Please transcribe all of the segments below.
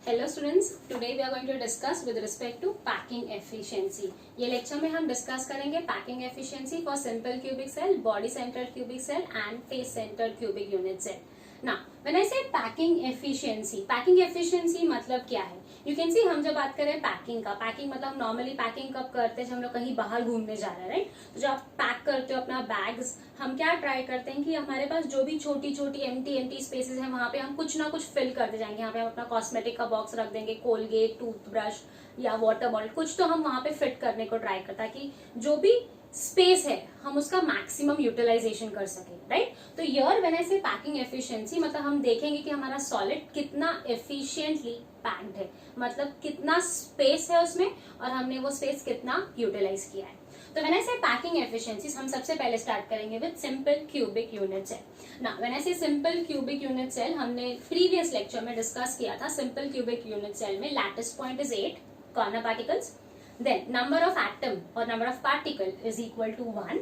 Hello students, today we are going to discuss with respect to packing efficiency. ये lecture में हम discuss करेंगे packing efficiency for simple cubic cell, body centred cubic cell and face centred cubic unit cell. Now when I say packing efficiency मतलब क्या है? You can see, हम जब बात करें पैकिंग का, पैकिंग मतलब नॉर्मली पैकिंग कब करते हैं जब हम लोग कहीं बाहर घूमने जा रहे हैं, राइट? तो जब आप पैक करते हो अपना बैग्स, हम क्या ट्राई करते हैं कि हमारे पास जो भी छोटी छोटी एम्प्टी स्पेसेस हैं वहां पे हम कुछ ना कुछ फिल करते जाएंगे। यहाँ पे हम अपना कॉस्मेटिक का बॉक्स रख देंगे, कोलगेट, टूथब्रश या वाटर बॉटल, कुछ तो हम वहां पे फिट करने को ट्राई करता है कि जो भी स्पेस है हम उसका मैक्सिमम यूटिलाइजेशन कर सके, राइट? तो यर when I say packing efficiency मतलब हम देखेंगे कि हमारा सॉलिड कितना एफिशिएंटली पैक्ड है, मतलब कितना स्पेस है उसमें और हमने वो स्पेस कितना यूटिलाइज किया है। तो when I say packing efficiencies, हम सबसे पहले स्टार्ट करेंगे with simple cubic unit cell. Now when I say simple cubic unit cell, हमने प्रीवियस लेक्चर में डिस्कस किया था सिंपल क्यूबिक यूनिट सेल में lattice point is 8 corner particles, then number of atom और number of particle is equal to 1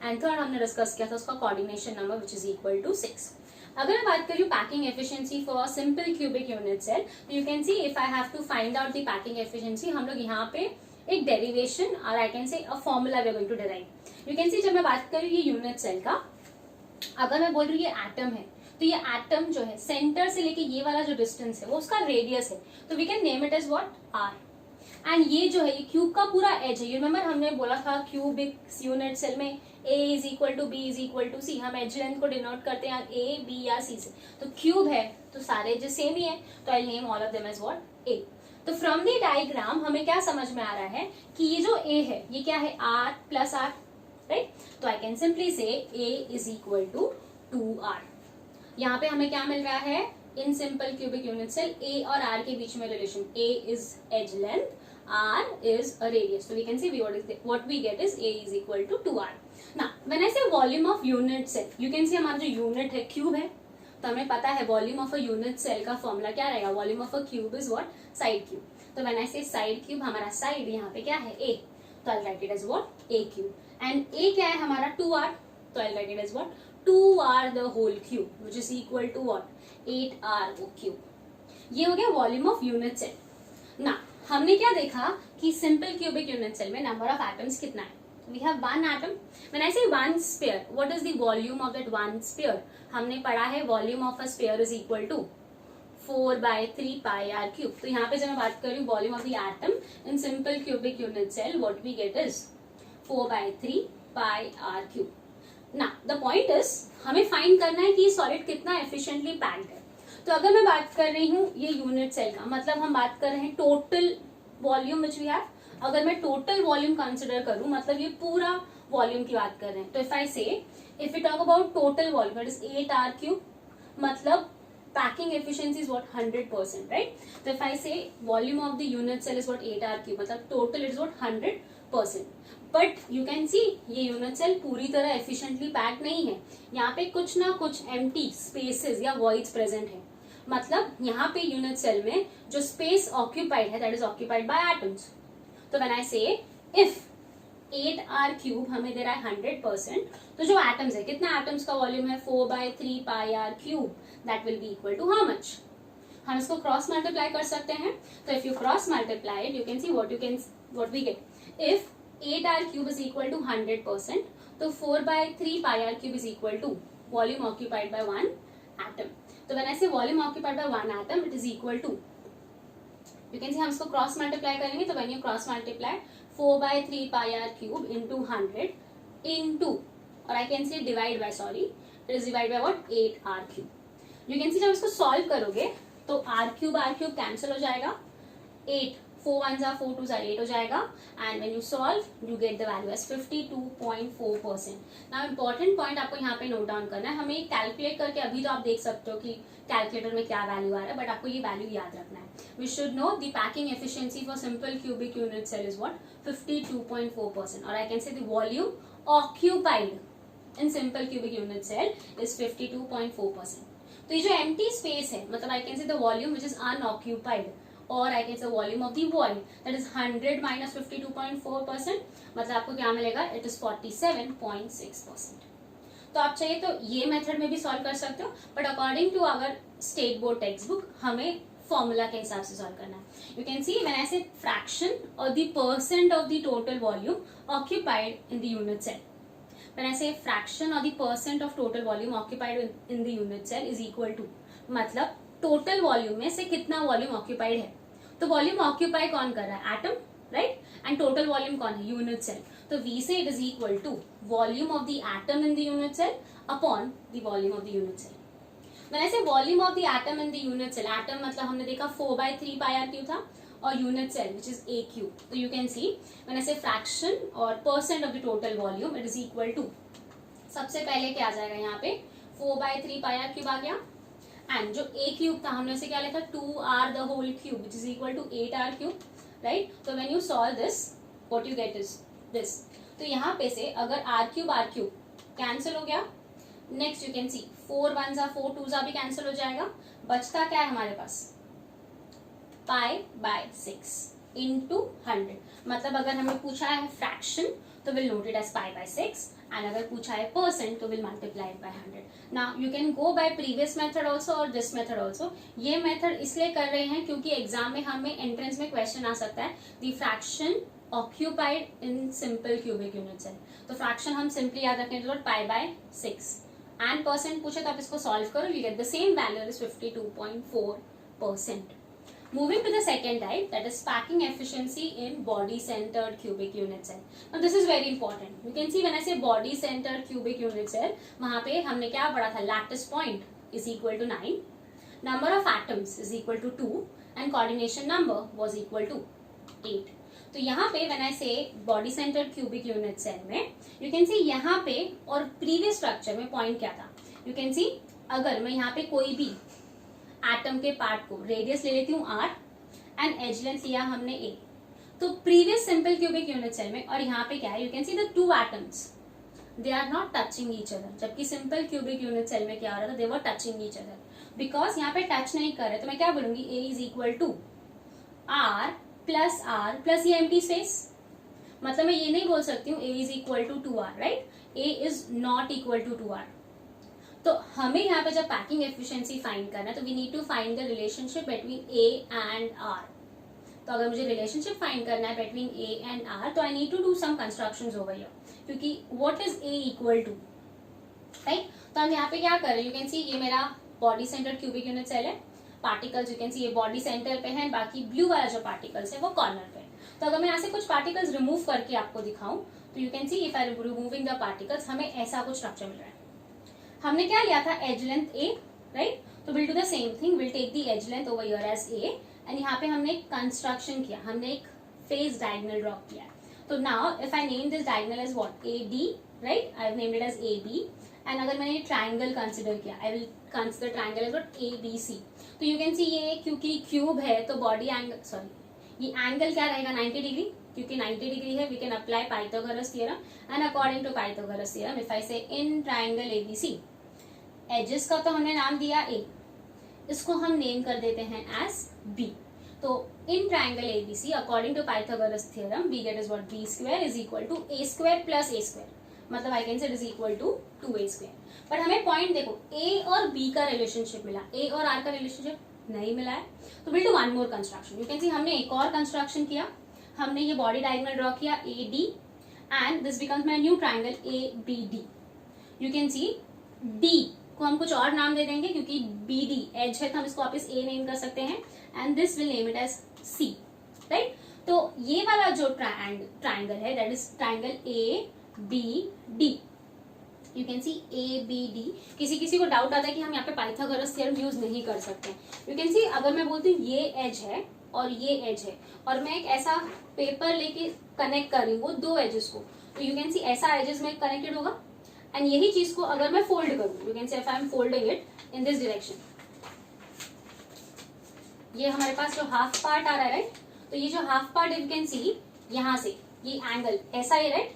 and third हमने discuss किया था उसका coordination number which is equal to 6। अगर मैं बात करूं packing efficiency for simple cubic unit cell, you can see if I have to find out the packing efficiency, हम लोग यहाँ पे एक डेरिवेशन और I can say a formula we are going to derive. You can see, जब मैं बात करूं ये यूनिट सेल का, अगर मैं बोल रही हूँ ये एटम है तो ये एटम जो है सेंटर से लेके ये वाला जो डिस्टेंस है वो उसका रेडियस है, तो we can name it as what, R. And ये जो है ये क्यूब का पूरा एज है। यू रिमेंबर हमने बोला था क्यूबिक यूनिट सेल में a is equal to B is equal to C, हम एज लेंथ को डिनोट करते हैं ए बी या सी से। तो क्यूब है तो सारे जो सेम ही है, तो I name all of them as what, A. तो फ्रॉम द डायग्राम हमें क्या समझ में आ रहा है कि ये जो a है ये क्या है, r प्लस r, राइट? तो I can simply say a is equal to 2r। यहाँ पे हमें क्या मिल रहा है in simple cubic unit cell, a और r के बीच में relation, a is edge length, r is a radius. So we can see what we get is a is equal to 2r. Now when I say volume of unit cell, you can see हमारा जो unit है cube है, तो हमें पता है volume of a unit cell का formula क्या रहेगा, volume of a cube is what, side cube. तो when I say side cube, हमारा साइड यहाँ पे क्या है, a, तो I'll write it as what, a cube। and a क्या है हमारा 2r, तो I'll write it as what, 2r the whole cube which is equal to what, 8r cube। ये हो गया वॉल्यूम ऑफ यूनिट सेल। ना हमने क्या देखा कि सिंपल क्यूबिक यूनिट सेल में नंबर ऑफ एटम्स कितना है, we have one atom. When I say one sphere, what is the volume of that one sphere? हमने पढ़ा है volume of a sphere is equal to 4/3 pi r cube. तो यहाँ पे जब मैं बात कर रही हूँ volume of the atom in simple cubic unit cell, what we get is 4/3 pi r cube. ना द पॉइंट इज हमें फाइंड करना है कि सॉलिड कितना एफिशिएंटली पैक्ड है। तो अगर मैं बात कर रही हूँ ये यूनिट सेल का, मतलब हम बात कर रहे हैं total volume which we have. अगर मैं टोटल वॉल्यूम कंसिडर करूं, मतलब ये पूरा वॉल्यूम की बात कर रहे हैं, तो if I say, if you talk about total volume it is 8r cube, मतलब packing efficiency is what 100%, right? तो if I say volume of the unit cell is what 8r cube, मतलब total is what 100%। But you can see ये unit cell पूरी तरह efficiently packed नहीं है, यहाँ पे कुछ ना कुछ एम्प्टी स्पेसेस या वॉइड्स प्रेजेंट है। मतलब यहाँ पे यूनिट सेल में जो स्पेस ऑक्यूपाइड है that is occupied by atoms. तो when I say if 8r cube हमें दे रहा है 100%, तो जो एटम्स है, कितना एटम्स का वॉल्यूम है, 4/3 pi r cube, that will be equal to how much? हम इसको क्रॉस मल्टीप्लाई कर सकते हैं। तो if you cross multiply you can see what we get, if 8r cube is equal to 100%, तो 4/3 pi r cube is equal to volume occupied by one atom. तो when I say volume occupied by one atom it is equal to, you can see हम इसको cross multiply करेंगे, तो when you cross multiply 4/3 pi r cube into 100 into, और I can say divide by, sorry it is divide by what, 8r cube. You can see जब इसको solve करोगे तो r cube cancel हो जाएगा, 8 4 1s are 4 2s are 8 हो जाएगा, and when you solve you get the value as 52.4%। now important point आपको यहाँ पे नोट डाउन करना है, हमें कैलकुलेट करके अभी तो आप देख सकते हो कि कैलकुलेटर में क्या वैल्यू आ रहा है, बट आपको ये वैल्यू याद रखना है। we should know the packing efficiency for simple cubic unit cell is what, 52.4%, or I can say the volume occupied in simple cubic unit cell is 52.4%। तो ये जो empty space है, मतलब I can say the volume which is unoccupied, or I can say volume of the void, that is 100 minus 52.4%, मतलब आपको क्या मिलेगा, it is 47.6%। तो आप चाहिए तो ये मेथड में भी सॉल्व कर सकते हो, but according to our state board textbook हमें फॉर्मूला के हिसाब से सॉल्व करना है। You can see when I say fraction और the percent of the total volume occupied in the unit cell, when I say fraction और the percent of total volume occupied in the unit cell is equal to, मतलब total volume में से कितना volume occupied है। तो volume occupy कौन कर रहा है, atom, right, and total volume कौन है, यूनिट सेल। तो we say it is equal to volume of the atom in the unit cell upon the volume of the unit cell. मैंने ऐसे volume of the atom in the unit cell, atom मतलब हमने देखा 4/3 πr³ था, और unit cell which is a³। तो you can सी मैंने ऐसे फ्रैक्शन और percent of the total volume it is equal to, सबसे पहले क्या आ जाएगा यहाँ पे 4/3 πr³ आ गया, एंड जो a³ था हमने उसे क्या लिखा 2r the whole cube which is equal to 8r³, right. तो when you solve this what you get is this. तो यहाँ पे से अगर r³ कैंसिल हो गया, next you can C 4 1s 4 2s भी कैंसिल हो जाएगा, बचता क्या है हमारे पास π/6 इंटू 100। मतलब अगर हमें पूछा है फ्रैक्शन तो will note it as π/6, and अगर पूछा है परसेंट तो will multiply it by 100। Now you can go by previous method also और दिस मेथड ऑल्सो। ये मेथड इसलिए कर रहे हैं क्योंकि एग्जाम में हमें एंट्रेंस में क्वेश्चन आ सकता है the fraction occupied in simple cubic unit cell. तो फ्रैक्शन हम सिंपली याद रखने तो π/6 एंड परसेंट पूछे तो आप इसको सॉल्व करो, you get the same value is 52.4%। Moving to the second type, that is packing efficiency in body-centered cubic unit cell. Now this is very important. You can see when I say body-centered cubic unit cell, वहाँ पे हमने क्या पढ़ा था, lattice point is equal to 9, number of atoms is equal to 2, and coordination number was equal to 8. तो यहाँ पे when I say body-centered cubic unit cell में, you can see यहाँ पे और previous structure में point क्या था, you can see अगर मैं यहाँ पे कोई भी एटम के पार्ट को रेडियस ले लेती हूँ r एंड एज लेंथ लिया हमने a, तो previous simple cubic unit cell में और यहाँ पे क्या है, you can see the 2 atoms they are not touching each other, जबकि सिंपल क्यूबिक यूनिट सेल में क्या हो रहा था, they were touching each other. Because यहाँ पे टच नहीं कर रहे तो मैं क्या बोलूंगी a is equal to r plus ये एम्प्टी स्पेस। मतलब मैं ये नहीं बोल सकती हूँ a is equal to 2r, right, a is not equal to 2r। तो हमें यहाँ पे जब पैकिंग एफिशिएंसी फाइंड करना है तो we need to find the relationship between a and r। तो अगर मुझे रिलेशनशिप फाइंड करना है बिटवीन a एंड r तो I need to do some constructions over here, क्योंकि what is a equal to, right. तो हम यहाँ पे क्या कर रहे हैं, यू कैन सी ये मेरा body centre cubic unit cell है, पार्टिकल्स यू कैन सी ये बॉडी सेंटर पे है, बाकी ब्लू वाला जो पार्टिकल्स है वो कॉर्नर पे है। तो अगर मैं यहाँ से कुछ पार्टिकल्स रिमूव करके आपको दिखाऊं तो you can see if I removing the particles हमें ऐसा कुछ स्ट्रक्चर मिल रहा है। हमने क्या लिया था, एज लेंथ a, राइट। तो will do the same thing, will take the edge length over here as a, and यहाँ पे हमने एक कंस्ट्रक्शन किया, हमने एक फेस डायगोनल ड्रॉ किया। तो now if I name this diagonal as what, AD, right, I have named it as AB, and अगर मैंने ये ट्राइंगल कंसिडर किया, I will consider triangle as what, ABC। तो यू कैन सी ये क्योंकि cube है तो बॉडी एंगल, सॉरी ये एंगल क्या रहेगा 90 डिग्री, क्योंकि 90 डिग्री है we can apply Pythagoras theorem, and according to Pythagoras theorem if I say in triangle ABC, edges का तो हमने नाम दिया a, इसको हम नेम कर देते हैं एज b। तो in triangle ABC according to Pythagoras theorem we get is what, b square is equal to a square plus a square, मतलब I can say it is equal to 2a square. पर हमें point देखो a और b का relationship मिला, a और r का relationship नहीं मिला है। तो will do one more construction, you can सी हमने एक और कंस्ट्रक्शन किया, हमने ये बॉडी डायगोनल ड्रॉ किया AD, and this becomes my new triangle ABD। You can C D को हम कुछ और नाम दे देंगे क्योंकि BD एज है तो हम इसको वापस A नेम कर सकते हैं, and this will name it as C, right. तो ये वाला जो ट्राइंगल है that is triangle ABD, you can see ABD। किसी किसी को डाउट आता है कि हम यहाँ पे पाइथागोरस थ्योरम यूज नहीं कर सकते। यू कैन सी अगर मैं बोलती हूँ ये एज है और ये एज है और मैं एक ऐसा पेपर लेके कनेक्ट कर रही हूँ वो दो एजेस को, तो यू कैन सी ऐसा एजेस में कनेक्टेड होगा, एंड यही चीज को अगर मैं फोल्ड करूँ, you can say if I am folding it in this direction, ये हमारे पास जो हाफ पार्ट आ रहा है, राइट। तो ये जो हाफ पार्ट यू कैन सी यहाँ से ये एंगल ऐसा है, राइट,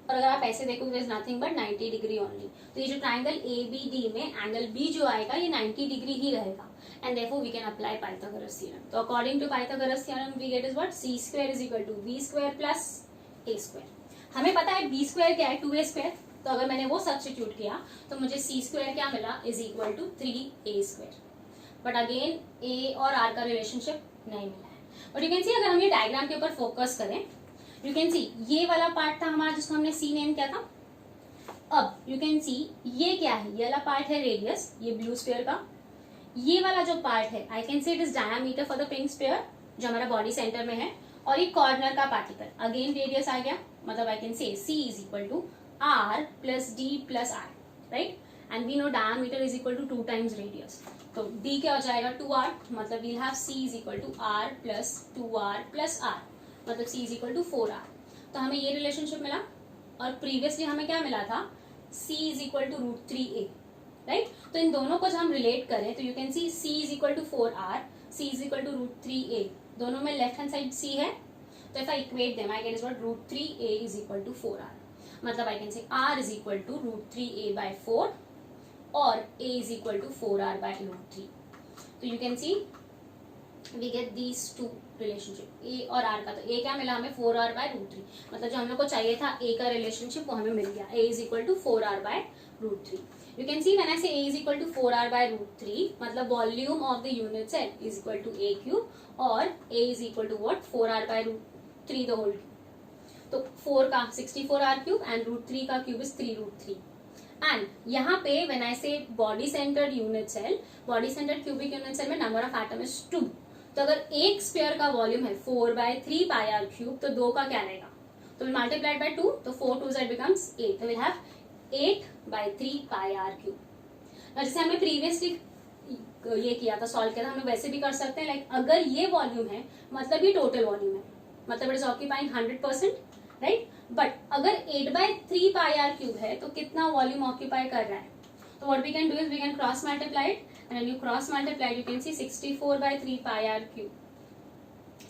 और अगर आप ऐसे देखोगे is nothing but 90 degree only. तो ये जो ट्राइंगल ABD में एंगल B जो आएगा ये 90 डिग्री ही रहेगा, and therefore we can apply Pythagoras theorem. तो according to Pythagoras theorem we get is what, C square is equal to B square plus A square. हमें पता है B स्क्वायर क्या है, 2A स्क्वायर, तो अगर मैंने वो सब्स्टिट्यूट किया तो मुझे C स्क्वायर क्या मिला, is equal to 3A square. But again A और आर का रिलेशनशिप नहीं मिला है। बट यू कैन सी अगर हम ये डायग्राम के ऊपर फोकस करें, यू कैन सी ये वाला पार्ट था हमारा जिसको हमने सी नेम किया था। अब यू कैन सी ये क्या है, ये वाला पार्ट है रेडियस, ये ब्लू स्फीयर का। ये वाला जो पार्ट है आई can say it is diameter for the pink sphere जो हमारा बॉडी सेंटर में है, और ये कॉर्नर का पार्टिकल अगेन रेडियस आ गया। मतलब I can say C is equal to R plus D plus R, right. And we know diameter is equal to 2 times radius, तो डी क्या हो जाएगा 2r, मतलब we'll have C is equal to R plus 2r plus R, मतलब C is equal to 4r। तो हमें ये relationship मिला, और प्रीवियसली हमें क्या मिला था, c is equal to √3a, right. तो इन दोनों को जब हम रिलेट करें तो you can see c is equal to 4r, c is equal to √3a, दोनों में लेफ्ट हैंड साइड c है, तो if I equate them I get is what √3a is equal to 4r, मतलब I can say r is equal to √3a by 4 और a is equal to 4r by √3। तो you can see we get these two relationship a और r का। तो a क्या मिला हमें 4r by √3, मतलब जो हम लोग को चाहिए था a का रिलेशनशिप वो हमें मिल गया, a is equal to 4r by √3। You can see when I say a is equal to 4r by √3, मतलब volume of the unit cell is equal to a cube, और a is equal to what 4r by √3 the whole cube. तो 4 का 64r cube and √3 का cube is 3√3। And यहाँ पे when I say body centred unit cell, body centred cubic unit cell में number of atom is 2। तो अगर एक sphere का वॉल्यूम है 4/3 पाई क्यूब, तो 2 का क्या रहेगा, तो विल मल्टीप्लाइड बाय 2, तो 4 2 z बिकम्स 8, तो विल हैव 8/3 पाई क्यूब। जैसे हमने प्रीवियसली ये किया था, सॉल्व किया था, हम लोग वैसे भी कर सकते हैं। लाइक अगर ये वॉल्यूम है मतलब ये टोटल वॉल्यूम है, मतलब it is occupying 100%, right. But अगर 8/3 पाई क्यूब है तो कितना वॉल्यूम ऑक्यूपाई कर रहा है, तो what we can do is we can cross multiply it, and when you cross multiply you can see 64/3 pi r cube,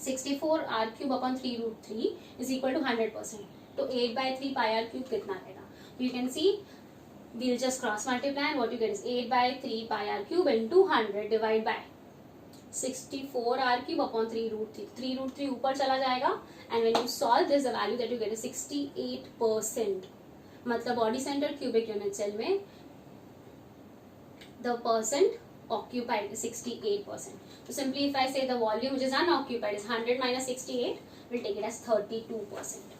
64r cube upon 3√3 is equal to 100%, तो 8/3 pi r cube कितना रहेगा, you can see we'll just cross multiply and what you get is 8/3 pi r cube into 100 divided by 64r cube upon 3√3, 3√3 ऊपर चला जाएगा, and when you solve this the value that you get is 68%, मतलब body centre cubic unit cell में the percent occupied is 68%. So simply if I say the volume which is unoccupied is 100 minus 68, we'll take it as 32%.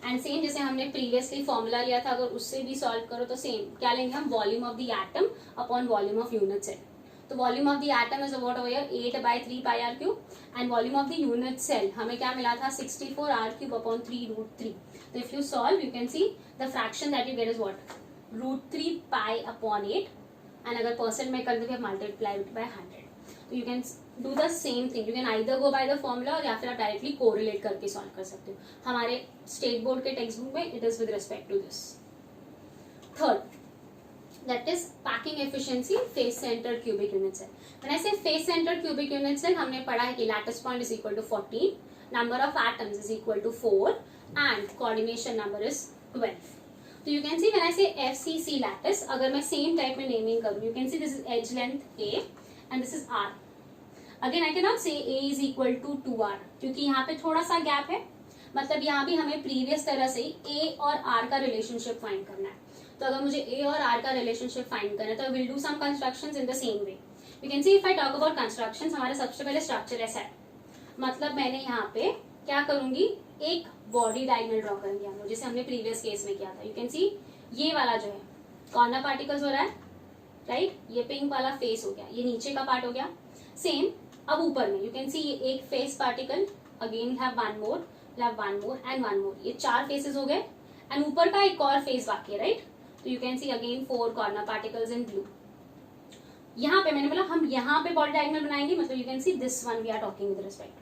And same जैसे हमने previously formula लिया था, अगर उससे भी solve करो तो same क्या लेंगे हम, volume of the atom upon volume of unit cell. तो volume of the atom is what over here 8/3 pi r cube, and volume of the unit cell हमें क्या मिला था 64r cube upon 3√3. तो if you solve you can see the fraction that you get is what √3 pi upon 8, and अगर percent में कर देंगे multiply by 100. तो you can do the same thing, you can either go by the formula और या फिर आप directly correlate करके सॉल्व कर सकते हो. हमारे स्टेट बोर्ड के टेक्स्ट बुक में it is with respect to this. Third that is packing efficiency face centre cubic unit cell. When I say face centre cubic unit cell, हमने पढ़ा है कि lattice point is equal to 14, number of atoms is equal to 4 and coordination number is 12. तो you can see when I say FCC lattice, अगर मैं same type में naming करूं, you can see this is edge length A and this is R. Again I can not say A is equal to 2R, क्योंकि यहाँ पे थोड़ा सा gap है, मतलब यहाँ भी हमें प्रीवियस तरह से A और R का रिलेशनशिप फाइंड करना है. तो अगर मुझे A और R का रिलेशनशिप फाइंड करना है तो will do some constructions in the same way. You can see if I talk about constructions, हमारे सबसे पहले स्ट्रक्चर ऐसा है, मतलब मैंने यहाँ पे क्या करूंगी, एक बॉडी डायगोनल ड्रॉ करेंगे हम लोग, जैसे हमने प्रीवियस केस में किया था. यू कैन सी ये वाला जो है कॉर्नर पार्टिकल्स हो रहा है, राइट. ये पिंक वाला फेस हो गया, ये नीचे का पार्ट हो गया. सेम अब ऊपर में यू कैन सी ये एक face particle, again have one more and one more, ये 4 फेसेस हो गए एंड ऊपर का एक और फेस बाकी है, राइट. तो you can see again 4 corner particles in blue. यहाँ पे मैंने बोला हम यहाँ पे बॉडी डायगोनल बनाएंगे, मतलब you can see this one we are talking with respect.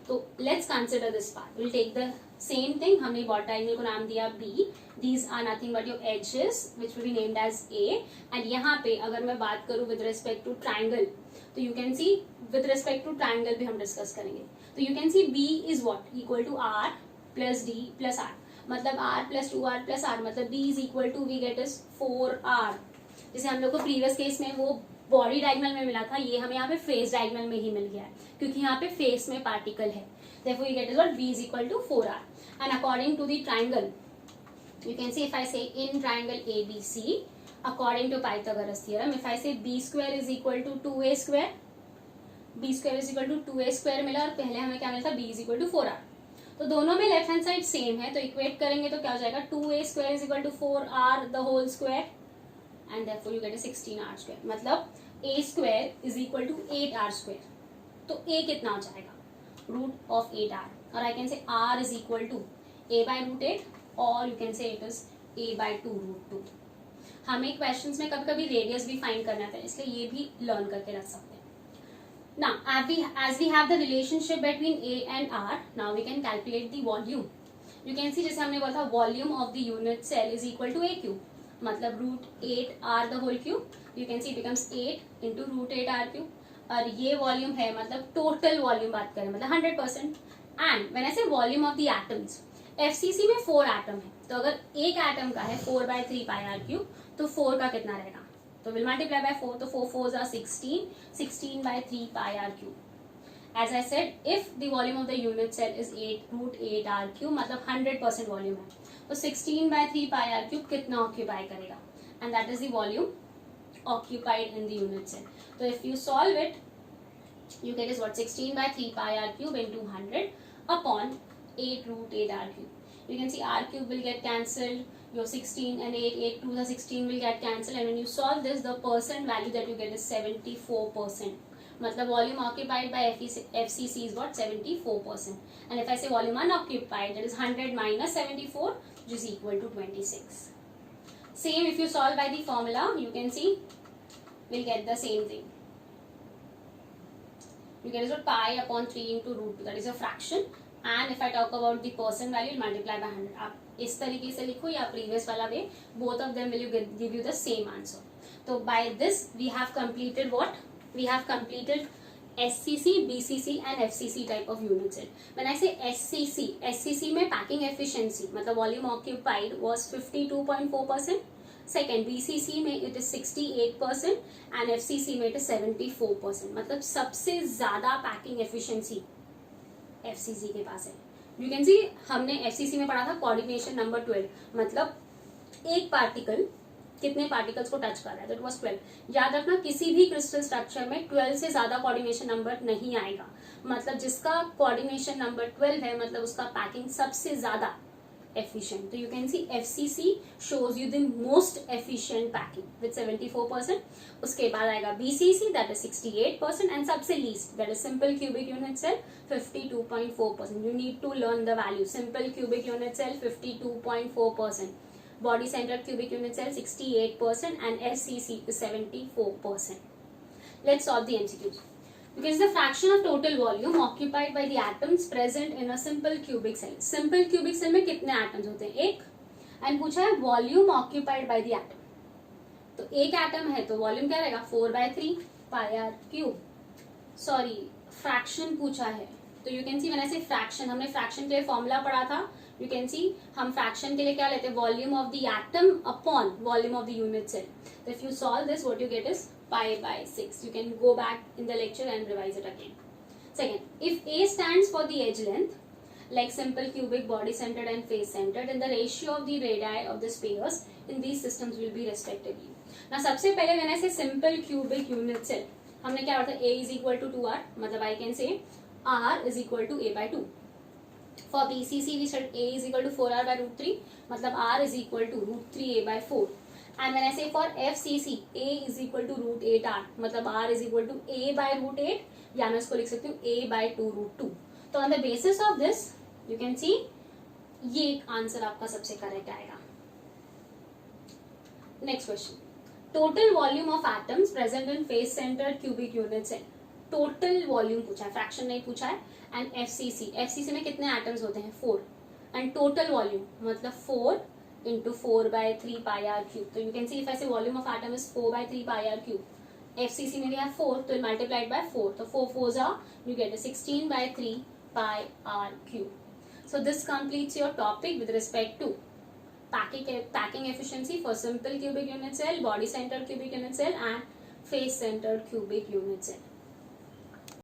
तो let's consider this part, will take the same thing. हमने बॉडी डायगोनल को नाम दिया B. These are nothing but your edges which will be named as A. And यहाँ पे अगर मैं बात करूँ with respect to triangle, तो you can see with respect to triangle भी हम डिस्कस करेंगे. तो you can see B is what equal to R plus D plus R, मतलब R plus 2R plus R, मतलब B is equal to we get is 4R. जैसे हम लोग को प्रीवियस केस में वो बॉडी डायगोनल में मिला था, ये हमें यहाँ पे फेस डायगोनल में ही मिल गया है, क्योंकि यहाँ पे फेस में पार्टिकल है. Therefore you get is what B is equal to 4R. And according to the triangle, you can see if I say in triangle ABC, According to Pythagoras theorem, if I say b square is equal to 2a square, b square is equal to 2a square मिला और पहले हमें क्या मिला था b is equal to 4r. तो दोनों में लेफ्ट हैंड साइड सेम है, तो इक्वेट करेंगे तो क्या हो जाएगा 2a square is equal to 4r the whole square and therefore you get a 16r square. मतलब a square is equal to 8r square. तो a कितना हो जाएगा root of 8r, और I can say r is equal to a by root 8 or you can say it is a by 2 root 2. हमें questions में कभी कभी radius भी फाइंड करना था, इसलिए ये भी लर्न करके रख सकते हैं. Now, as we have the relationship between a and r, now we can calculate the volume. You can see जैसे हमने बोला था volume of the unit cell is equal to a cube. मतलब root 8 r the whole cube. You can see it becomes 8 into root 8 r cube. और ये volume है, मतलब total volume बात करें, मतलब 100%. And when I say volume of the atoms, FCC में 4 atom है, तो अगर एक एटम का है 4 by 3 pi r cube, तो 4 का कितना रहेगा, तो विल मल्टीप्लाई बाय 4, तो 4 4s are 16 by 3 pi r cube. As I said, if the volume of the unit cell is 8 root 8 r cube, मतलब 100% वॉल्यूम है, तो 16 by 3 pi r cube कितना ऑक्यूपाई करेगा, and that is the volume occupied in the unit cell. So if you solve it, you get is what 16 by 3 pi r cube into 100 upon 8 root 8 r cube. You can see r cube will get cancelled, your 16 and 8 to the 16 will get cancelled, and when you solve this, the percent value that you get is 74%. मतलब volume occupied by FCC is what 74%. And if I say volume unoccupied, that is 100 minus 74, which is equal to 26. Same if you solve by the formula, you can see we'll get the same thing. You get is what pi upon 3 into root 2, that is a fraction. And if I talk about the percent value, multiply by 100. आप इस तरीके से लिखो या previous वाला way, both of them will give you the same answer. So by this we have completed what? We have completed SCC, BCC and FCC type of unit cell. When I say SCC में packing efficiency मतलब volume occupied was 52.4%. Second BCC में it is 68% and FCC में it is 74%. मतलब सबसे ज़्यादा packing efficiency FCC के पास है. You can see हमने FCC में पढ़ा था कोऑर्डिनेशन नंबर 12, मतलब एक पार्टिकल कितने पार्टिकल्स को टच कर रहा है, दैट वाज 12. याद रखना किसी भी क्रिस्टल स्ट्रक्चर में 12 से ज्यादा कोऑर्डिनेशन नंबर नहीं आएगा, मतलब जिसका कोऑर्डिनेशन नंबर 12 है मतलब उसका पैकिंग सबसे ज्यादा efficient. So you can see FCC shows you the most efficient packing with 74%. उसके बाद आएगा BCC that is 68% and सबसे least that is simple cubic unit cell 52.4%. You need to learn the value. Simple cubic unit cell 52.4%. Body centered cubic unit cell 68% and FCC is 74%. Let's solve the MCQs. Because the fraction of total volume occupied by the atoms present in a simple cubic cell. Simple cubic cell में कितने atoms होते हैं, एक. And पूछा है volume occupied by the atom. तो एक atom है तो volume क्या रहेगा 4 by 3 pi r cube. Sorry, fraction पूछा है, तो you can see when I say fraction, हमने fraction के लिए formula पढ़ा था. You can see हम fraction के लिए क्या लेते हैं, volume of the atom upon volume of the unit cell. So if you solve this, what you get is pi by 6. You can go back in the lecture and revise it again. Second, if A stands for the edge length, like simple cubic, body centered and face centered, then the ratio of the radii of the spheres in these systems will be respectively. Now सबसे पहले when I say simple cubic unit cell, हमने क्या पढ़ा था, A is equal to 2r, मतलब I can say r is equal to a by 2. For BCC we said A is equal to 4r by root 3, मतलब r is equal to root 3a by 4. And when I say for FCC, A is equal to root 8r, मतलब r is equal to a by root 8, या मैं इसको लिख सकती हूँ a by 2 root 2. तो on the basis of this, you can see ये answer आपका सबसे करेक्ट आएगा. Next question. Total volume of atoms present in face centered cubic unit cell. Total volume पूछा है, fraction नहीं पूछा है. And FCC में कितने atoms होते हैं, 4. And total volume मतलब 4 into 4 by 3 pi r cube. So you can see if I say volume of atom is 4 by 3 pi r cube. FCC में भी है 4, तो multiplied by 4. So 4 4s are, you get a 16 by 3 pi r cube. So this completes your topic with respect to packing efficiency for simple cubic unit cell, body centered cubic unit cell and face centered cubic unit cell.